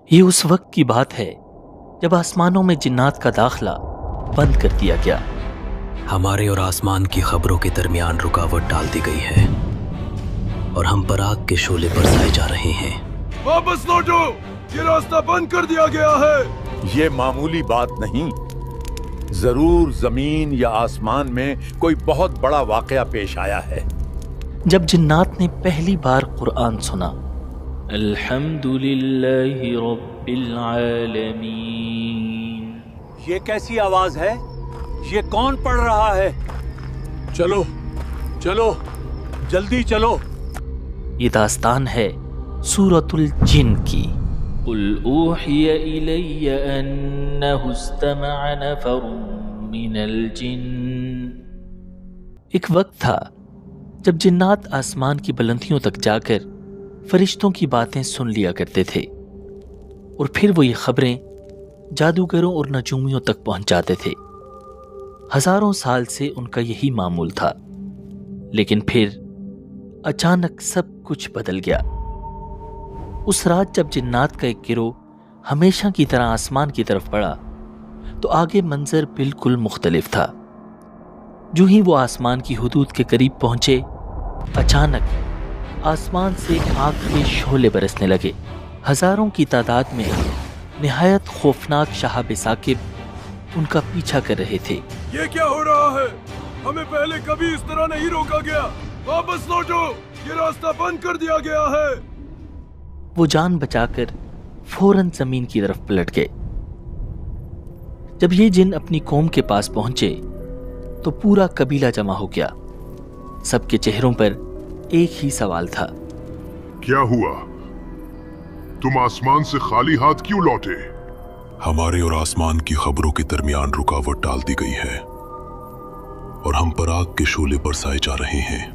یہ اس وقت کی بات ہے جب آسمانوں میں جنات کا داخلہ بند کر دیا گیا. ہمارے اور آسمان کی خبروں کے درمیان رکاوٹ ڈال دی گئی ہے اور ہم پراگ کے شعلے پر سائے جا رہے ہیں. واپس لوٹو، یہ راستہ بند کر دیا گیا ہے. یہ معمولی بات نہیں، ضرور زمین یا آسمان میں کوئی بہت بڑا واقعہ پیش آیا ہے. جب جنات نے پہلی بار قرآن سنا، الحمدللہ رب العالمین، یہ کیسی آواز ہے؟ یہ کون پڑھ رہا ہے؟ چلو چلو جلدی چلو. یہ داستان ہے سورۃ الجن کی. قل اوحی الی انہ استمع نفر من الجن. ایک وقت تھا جب جنات آسمان کی بلندیوں تک جا کر فرشتوں کی باتیں سن لیا کرتے تھے اور پھر وہ یہ خبریں جادوگروں اور نجومیوں تک پہنچاتے تھے. ہزاروں سال سے ان کا یہی معمول تھا، لیکن پھر اچانک سب کچھ بدل گیا. اس رات جب جنات کا ایک گروہ ہمیشہ کی طرح آسمان کی طرف بڑھا تو آگے منظر بالکل مختلف تھا. جو ہی وہ آسمان کی حدود کے قریب پہنچے، اچانک آسمان سے آگ کے شعلے برسنے لگے. ہزاروں کی تعداد میں نہایت خوفناک شہاب ثاقب ان کا پیچھا کر رہے تھے. یہ کیا ہو رہا ہے؟ ہمیں پہلے کبھی اس طرح نہیں روکا گیا. واپس لوٹو، یہ راستہ بند کر دیا گیا ہے. وہ جان بچا کر فوراً زمین کی طرف پلٹ گئے. جب یہ جن اپنی قوم کے پاس پہنچے تو پورا قبیلہ جمع ہو گیا. سب کے چہروں پر ایک ہی سوال تھا، کیا ہوا؟ تم آسمان سے خالی ہاتھ کیوں لوٹے؟ ہمارے اور آسمان کی خبروں کے درمیان رکاوٹ ڈال دی گئی ہے اور ہم پراگ کے شعلے پر سائے جا رہے ہیں.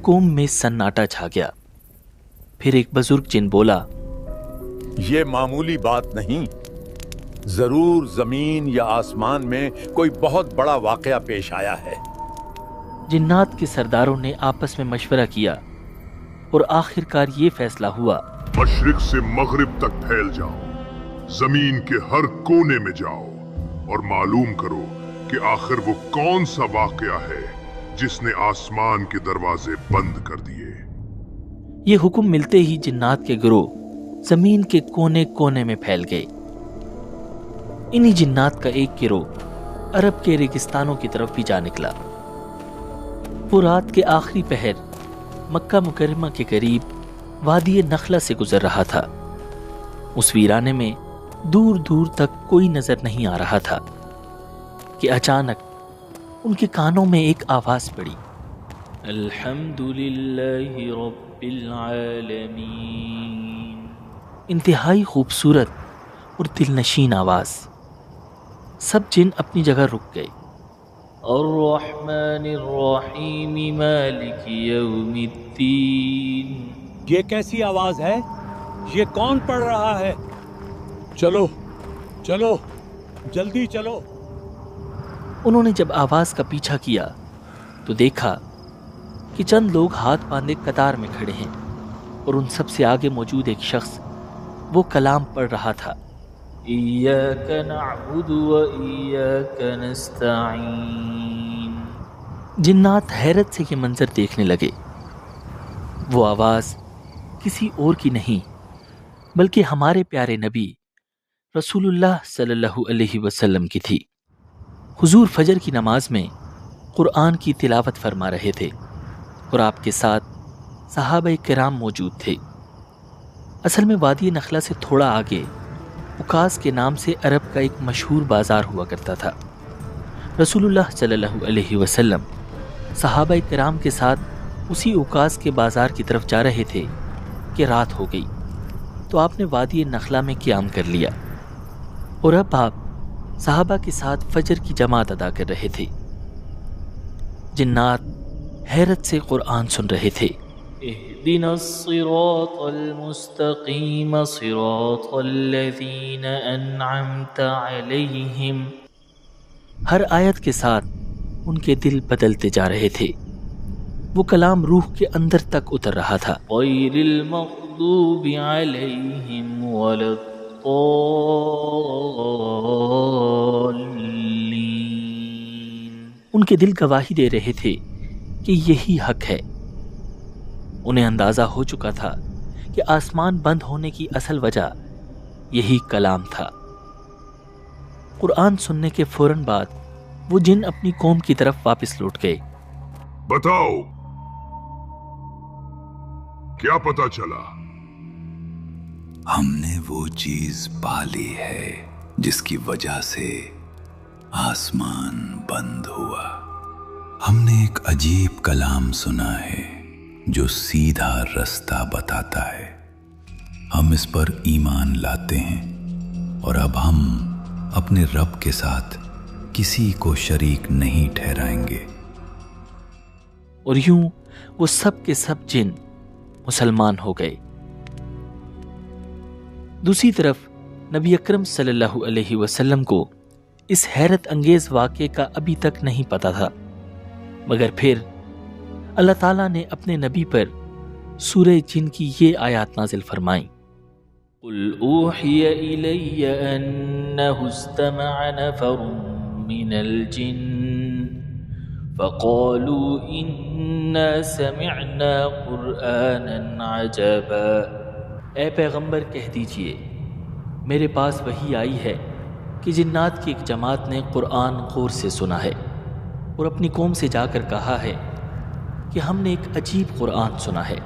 قوم میں سناٹا چھا گیا. پھر ایک بزرگ جن بولا، یہ معمولی بات نہیں، ضرور زمین یا آسمان میں کوئی بہت بڑا واقعہ پیش آیا ہے. جنات کے سرداروں نے آپس میں مشورہ کیا اور آخر کار یہ فیصلہ ہوا، مشرق سے مغرب تک پھیل جاؤ، زمین کے ہر کونے میں جاؤ اور معلوم کرو کہ آخر وہ کون سا واقعہ ہے جس نے آسمان کے دروازے بند کر دیے. یہ حکم ملتے ہی جنات کے گروہ زمین کے کونے کونے میں پھیل گئے. انہی جنات کا ایک گروہ عرب کے ریگستانوں کی طرف بھی جا نکلا. وہ رات کے آخری پہر مکہ مکرمہ کے قریب وادی نخلہ سے گزر رہا تھا. اس ویرانے میں دور دور تک کوئی نظر نہیں آ رہا تھا کہ اچانک ان کے کانوں میں ایک آواز پڑی، الحمدللہ رب العالمین. انتہائی خوبصورت اور دلنشین آواز. سب جن اپنی جگہ رک گئے. الرحمن الرحیم مالک یوم الدین. یہ کیسی آواز ہے؟ یہ کون پڑھ رہا ہے؟ چلو چلو جلدی چلو. انہوں نے جب آواز کا پیچھا کیا تو دیکھا کہ چند لوگ ہاتھ باندھے قطار میں کھڑے ہیں اور ان سب سے آگے موجود ایک شخص وہ کلام پڑھ رہا تھا، ایاک نعبد و ایاک نستعین. جنات حیرت سے یہ منظر دیکھنے لگے. وہ آواز کسی اور کی نہیں بلکہ ہمارے پیارے نبی رسول اللہ صلی اللہ علیہ وسلم کی تھی. حضور فجر کی نماز میں قرآن کی تلاوت فرما رہے تھے اور آپ کے ساتھ صحابہ کرام موجود تھے. اصل میں وادی نخلہ سے تھوڑا آگے عکاظ کے نام سے عرب کا ایک مشہور بازار ہوا کرتا تھا. رسول اللہ صلی اللہ علیہ وسلم صحابہ کرام کے ساتھ اسی عکاظ کے بازار کی طرف جا رہے تھے کہ رات ہو گئی تو آپ نے وادی نخلہ میں قیام کر لیا اور اب آپ صحابہ کے ساتھ فجر کی جماعت ادا کر رہے تھے. جنات حیرت سے قرآن سن رہے تھے. اهدنا الصراط المستقیم صراط الذین انعمت علیہم. ہر آیت کے ساتھ ان کے دل بدلتے جا رہے تھے. وہ کلام روح کے اندر تک اتر رہا تھا. غیر المغضوب علیہم ولا الضالين۔ ان کے دل گواہی دے رہے تھے کہ یہی حق ہے۔ انہیں اندازہ ہو چکا تھا کہ آسمان بند ہونے کی اصل وجہ یہی کلام تھا۔ قرآن سننے کے فوراً بعد وہ جن اپنی قوم کی طرف واپس لوٹ گئے۔ بتاؤ کیا پتا چلا؟ ہم نے وہ چیز پالی ہے جس کی وجہ سے آسمان بند ہوا۔ ہم نے ایک عجیب کلام سنا ہے جو سیدھا رستہ بتاتا ہے۔ ہم اس پر ایمان لاتے ہیں اور اب ہم اپنے رب کے ساتھ کسی کو شریک نہیں ٹھہرائیں گے۔ اور یوں وہ سب کے سب جن مسلمان ہو گئے۔ دوسری طرف نبی اکرم صلی اللہ علیہ وسلم کو اس حیرت انگیز واقعے کا ابھی تک نہیں پتا تھا، مگر پھر اللہ تعالیٰ نے اپنے نبی پر سورہ جن کی یہ آیات نازل فرمائیں۔ قُلْ أُوحِيَ إِلَيَّ أَنَّهُ اسْتَمَعَ نَفَرٌ مِّنَ الْجِنِّ فَقَالُوا إِنَّا سَمِعْنَا قُرْآنًا عَجَبًا۔ اے پیغمبر کہہ دیجئے میرے پاس وحی آئی ہے کہ جنات کی ایک جماعت نے قرآن غور سے سنا ہے اور اپنی قوم سے جا کر کہا ہے کہ ہم نے ایک عجیب قرآن سنا ہے۔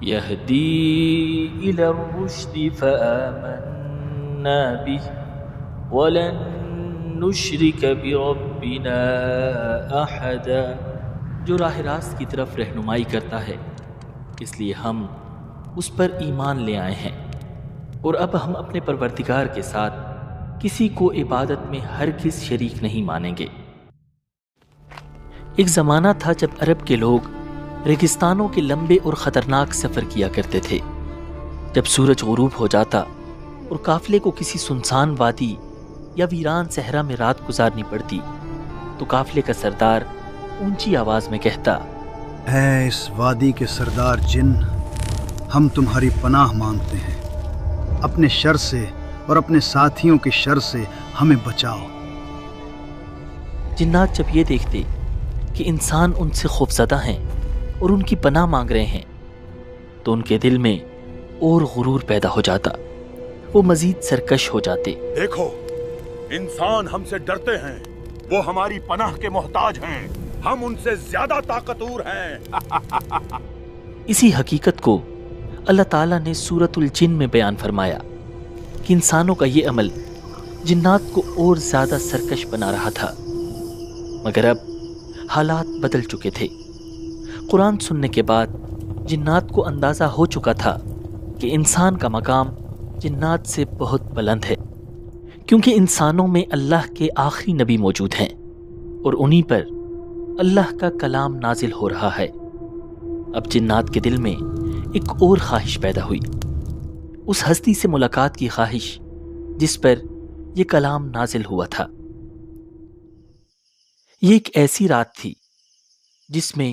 یہدی الی الرشد فآمنا بہ ولن نشرک بربنا احدا، جو راہ راست کی طرف رہنمائی کرتا ہے اس لیے ہم اس پر ایمان لے آئے ہیں، اور اب ہم اپنے پروردگار کے ساتھ کسی کو عبادت میں ہرگز شریک نہیں مانیں گے۔ ایک زمانہ تھا جب عرب کے لوگ ریگستانوں کے لمبے اور خطرناک سفر کیا کرتے تھے۔ جب سورج غروب ہو جاتا اور قافلے کو کسی سنسان وادی یا ویران صحرا میں رات گزارنی پڑتی تو قافلے کا سردار اونچی آواز میں کہتا، اے اس وادی کے سردار جن، ہم تمہاری پناہ مانگتے ہیں، اپنے شر سے اور اپنے ساتھیوں کے شر سے ہمیں بچاؤ۔ جنات جب یہ دیکھتے کہ انسان ان سے خوفزدہ ہیں اور ان کی پناہ مانگ رہے ہیں تو ان کے دل میں اور غرور پیدا ہو جاتا، وہ مزید سرکش ہو جاتے۔ دیکھو انسان ہم سے ڈرتے ہیں، وہ ہماری پناہ کے محتاج ہیں، ہم ان سے زیادہ طاقتور ہیں۔ اسی حقیقت کو اللہ تعالیٰ نے سورۃ الجن میں بیان فرمایا کہ انسانوں کا یہ عمل جنات کو اور زیادہ سرکش بنا رہا تھا، مگر اب حالات بدل چکے تھے۔ قرآن سننے کے بعد جنات کو اندازہ ہو چکا تھا کہ انسان کا مقام جنات سے بہت بلند ہے، کیونکہ انسانوں میں اللہ کے آخری نبی موجود ہیں اور انہی پر اللہ کا کلام نازل ہو رہا ہے۔ اب جنات کے دل میں ایک اور خواہش پیدا ہوئی، اس ہستی سے ملاقات کی خواہش جس پر یہ کلام نازل ہوا تھا۔ یہ ایک ایسی رات تھی جس میں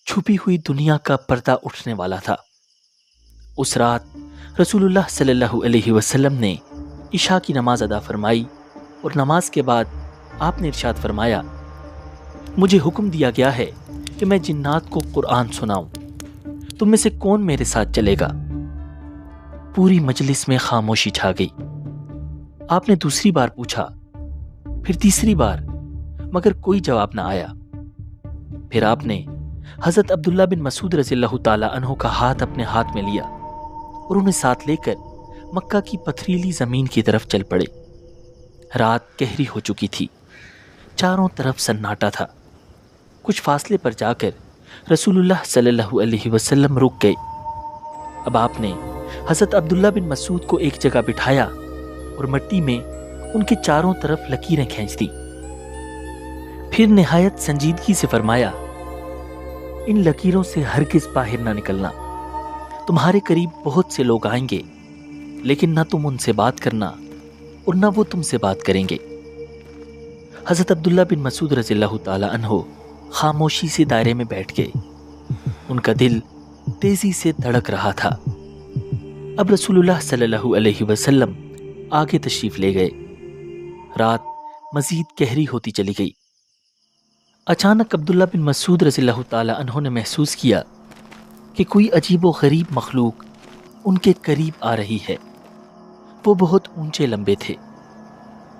چھپی ہوئی دنیا کا پردہ اٹھنے والا تھا۔ اس رات رسول اللہ صلی اللہ علیہ وسلم نے عشاء کی نماز ادا فرمائی اور نماز کے بعد آپ نے ارشاد فرمایا، مجھے حکم دیا گیا ہے کہ میں جنات کو قرآن سناؤں، تم میں سے کون میرے ساتھ چلے گا؟ پوری مجلس میں خاموشی چھا گئی۔ آپ نے دوسری بار پوچھا، پھر تیسری بار، مگر کوئی جواب نہ آیا۔ پھر آپ نے حضرت عبداللہ بن مسعود رضی اللہ تعالی عنہ کا ہاتھ اپنے ہاتھ میں لیا اور انہیں ساتھ لے کر مکہ کی پتھریلی زمین کی طرف چل پڑے۔ رات گہری ہو چکی تھی، چاروں طرف سناٹا تھا۔ کچھ فاصلے پر جا کر رسول اللہ صلی اللہ علیہ وسلم رک گئے۔ اب آپ نے حضرت عبداللہ بن مسعود کو ایک جگہ بٹھایا اور مٹی میں ان کے چاروں طرف لکیریں کھینچ دی۔ پھر نہایت سنجیدگی سے فرمایا، ان لکیروں سے ہرگز باہر نہ نکلنا، تمہارے قریب بہت سے لوگ آئیں گے، لیکن نہ تم ان سے بات کرنا اور نہ وہ تم سے بات کریں گے۔ حضرت عبداللہ بن مسعود رضی اللہ تعالی عنہ خاموشی سے دائرے میں بیٹھ گئے۔ ان کا دل تیزی سے دھڑک رہا تھا۔ اب رسول اللہ صلی اللہ علیہ وسلم آگے تشریف لے گئے۔ رات مزید گہری ہوتی چلی گئی۔ اچانک عبداللہ بن مسعود رضی اللہ تعالی عنہ نے محسوس کیا کہ کوئی عجیب و غریب مخلوق ان کے قریب آ رہی ہے۔ وہ بہت اونچے لمبے تھے،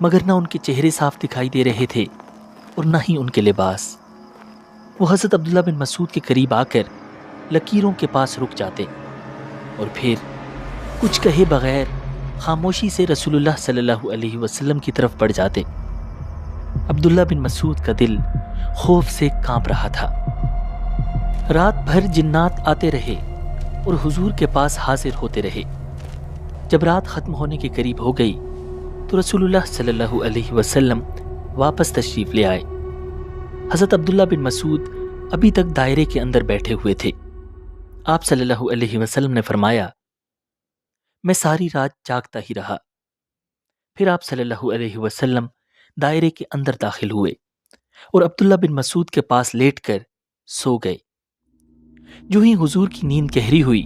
مگر نہ ان کے چہرے صاف دکھائی دے رہے تھے اور نہ ہی ان کے لباس۔ وہ حضرت عبداللہ بن مسعود کے قریب آ کر لکیروں کے پاس رک جاتے اور پھر کچھ کہے بغیر خاموشی سے رسول اللہ صلی اللہ علیہ وسلم کی طرف بڑھ جاتے۔ عبداللہ بن مسعود کا دل خوف سے کانپ رہا تھا۔ رات بھر جنات آتے رہے اور حضور کے پاس حاضر ہوتے رہے۔ جب رات ختم ہونے کے قریب ہو گئی تو رسول اللہ صلی اللہ علیہ وسلم واپس تشریف لے آئے۔ حضرت عبداللہ بن مسعود ابھی تک دائرے کے اندر بیٹھے ہوئے تھے۔ آپ صلی اللہ علیہ وسلم نے فرمایا، میں ساری رات جاگتا ہی رہا۔ پھر آپ صلی اللہ علیہ وسلم دائرے کے اندر داخل ہوئے اور عبداللہ بن مسعود کے پاس لیٹ کر سو گئے۔ جو ہی حضور کی نیند گہری ہوئی،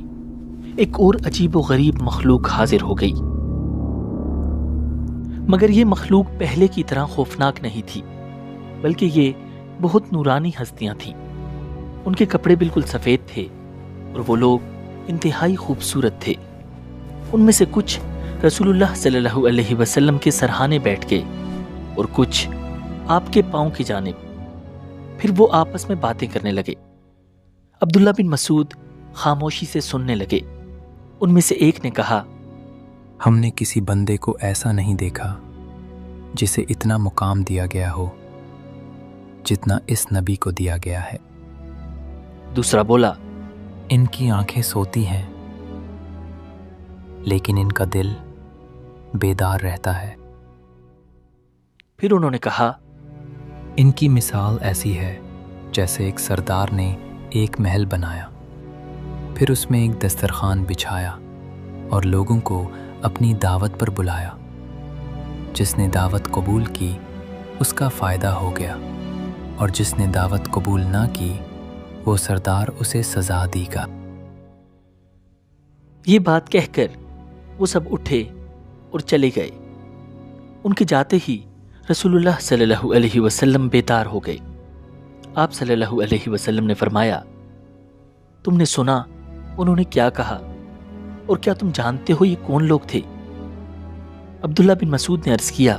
ایک اور عجیب و غریب مخلوق حاضر ہو گئی، مگر یہ مخلوق پہلے کی طرح خوفناک نہیں تھی، بلکہ یہ بہت نورانی ہستیاں تھیں۔ ان کے کپڑے بالکل سفید تھے اور وہ لوگ انتہائی خوبصورت تھے۔ ان میں سے کچھ رسول اللہ صلی اللہ علیہ وسلم کے سرہانے بیٹھ گئے اور کچھ آپ کے پاؤں کی جانب۔ پھر وہ آپس میں باتیں کرنے لگے۔ عبداللہ بن مسعود خاموشی سے سننے لگے۔ ان میں سے ایک نے کہا، ہم نے کسی بندے کو ایسا نہیں دیکھا جسے اتنا مقام دیا گیا ہو جتنا اس نبی کو دیا گیا ہے۔ دوسرا بولا، ان کی آنکھیں سوتی ہیں لیکن ان کا دل بیدار رہتا ہے۔ پھر انہوں نے کہا، ان کی مثال ایسی ہے جیسے ایک سردار نے ایک محل بنایا، پھر اس میں ایک دسترخوان بچھایا اور لوگوں کو اپنی دعوت پر بلایا۔ جس نے دعوت قبول کی اس کا فائدہ ہو گیا، اور جس نے دعوت قبول نہ کی وہ سردار اسے سزا دے گا۔ یہ بات کہہ کر وہ سب اٹھے اور چلے گئے۔ ان کے جاتے ہی رسول اللہ صلی اللہ علیہ وسلم بیدار ہو گئے۔ آپ صلی اللہ علیہ وسلم نے فرمایا، تم نے سنا انہوں نے کیا کہا، اور کیا تم جانتے ہو یہ کون لوگ تھے؟ عبداللہ بن مسعود نے عرض کیا،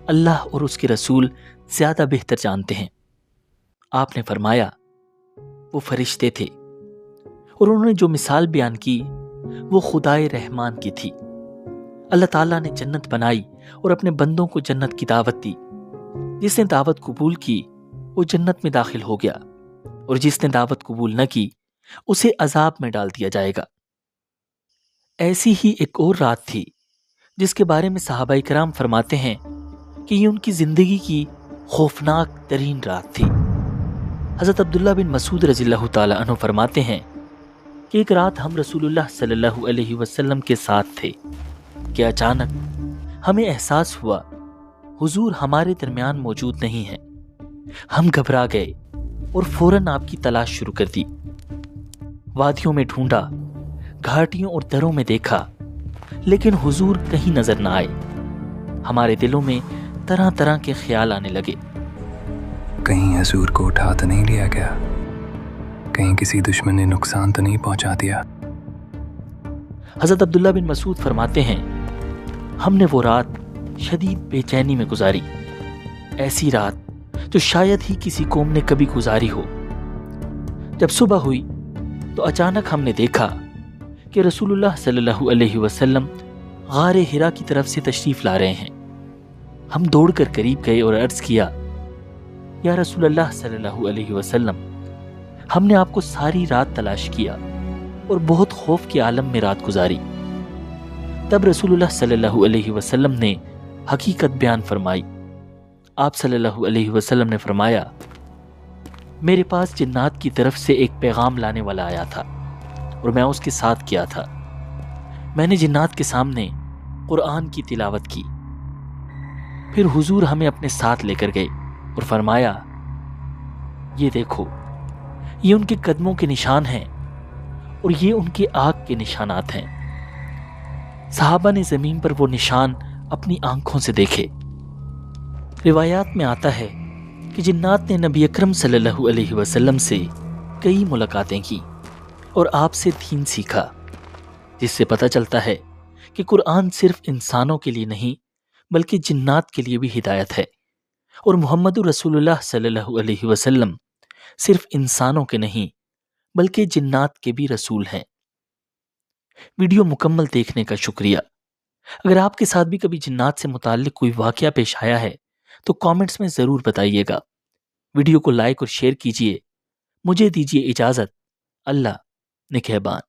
اللہ اور اس کے رسول زیادہ بہتر جانتے ہیں۔ آپ نے فرمایا، وہ فرشتے تھے، اور انہوں نے جو مثال بیان کی وہ خدائے رحمان کی تھی۔ اللہ تعالیٰ نے جنت بنائی اور اپنے بندوں کو جنت کی دعوت دی۔ جس نے دعوت قبول کی وہ جنت میں داخل ہو گیا، اور جس نے دعوت قبول نہ کی اسے عذاب میں ڈال دیا جائے گا۔ ایسی ہی ایک اور رات تھی جس کے بارے میں صحابہ کرام فرماتے ہیں کہ یہ ان کی زندگی کی خوفناک ترین رات تھی۔ حضرت عبداللہ بن مسعود رضی اللہ تعالی عنہ فرماتے ہیں کہ ایک رات ہم رسول اللہ صلی اللہ علیہ وسلم کے ساتھ تھے کہ اچانک ہمیں احساس ہوا حضور ہمارے درمیان موجود نہیں ہیں۔ ہم گھبرا گئے اور فوراً آپ کی تلاش شروع کر دی۔ وادیوں میں ڈھونڈا، گھاٹیوں اور دروں میں دیکھا، لیکن حضور کہیں نظر نہ آئے۔ ہمارے دلوں میں طرح طرح کے خیال آنے لگے۔ کہیں حضور کو اٹھا تو نہیں لیا گیا؟ کہیں کسی دشمن نے نقصان تو نہیں پہنچا دیا؟ حضرت عبداللہ بن مسعود فرماتے ہیں، ہم نے وہ رات شدید بے چینی میں گزاری، ایسی رات جو شاید ہی کسی قوم نے کبھی گزاری ہو۔ جب صبح ہوئی تو اچانک ہم نے دیکھا کہ رسول اللہ صلی اللہ علیہ وسلم غار ہرا کی طرف سے تشریف لا رہے ہیں۔ ہم دوڑ کر قریب گئے اور عرض کیا، یا رسول اللہ صلی اللہ علیہ وسلم، ہم نے آپ کو ساری رات تلاش کیا اور بہت خوف کے عالم میں رات گزاری۔ تب رسول اللہ صلی اللہ علیہ وسلم نے حقیقت بیان فرمائی۔ آپ صلی اللہ علیہ وسلم نے فرمایا، میرے پاس جنات کی طرف سے ایک پیغام لانے والا آیا تھا اور میں اس کے ساتھ کیا تھا۔ میں نے جنات کے سامنے قرآن کی تلاوت کی۔ پھر حضور ہمیں اپنے ساتھ لے کر گئے اور فرمایا، یہ دیکھو، یہ ان کے قدموں کے نشان ہیں اور یہ ان کے آگ کے نشانات ہیں۔ صحابہ نے زمین پر وہ نشان اپنی آنکھوں سے دیکھے۔ روایات میں آتا ہے کہ جنات نے نبی اکرم صلی اللہ علیہ وسلم سے کئی ملاقاتیں کی اور آپ سے دین سیکھا، جس سے پتہ چلتا ہے کہ قرآن صرف انسانوں کے لیے نہیں بلکہ جنات کے لیے بھی ہدایت ہے، اور محمد رسول اللہ صلی اللہ علیہ وسلم صرف انسانوں کے نہیں بلکہ جنات کے بھی رسول ہیں۔ ویڈیو مکمل دیکھنے کا شکریہ۔ اگر آپ کے ساتھ بھی کبھی جنات سے متعلق کوئی واقعہ پیش آیا ہے تو کامنٹس میں ضرور بتائیے گا۔ ویڈیو کو لائک اور شیئر کیجیے۔ مجھے دیجیے اجازت۔ اللہ نگہبان۔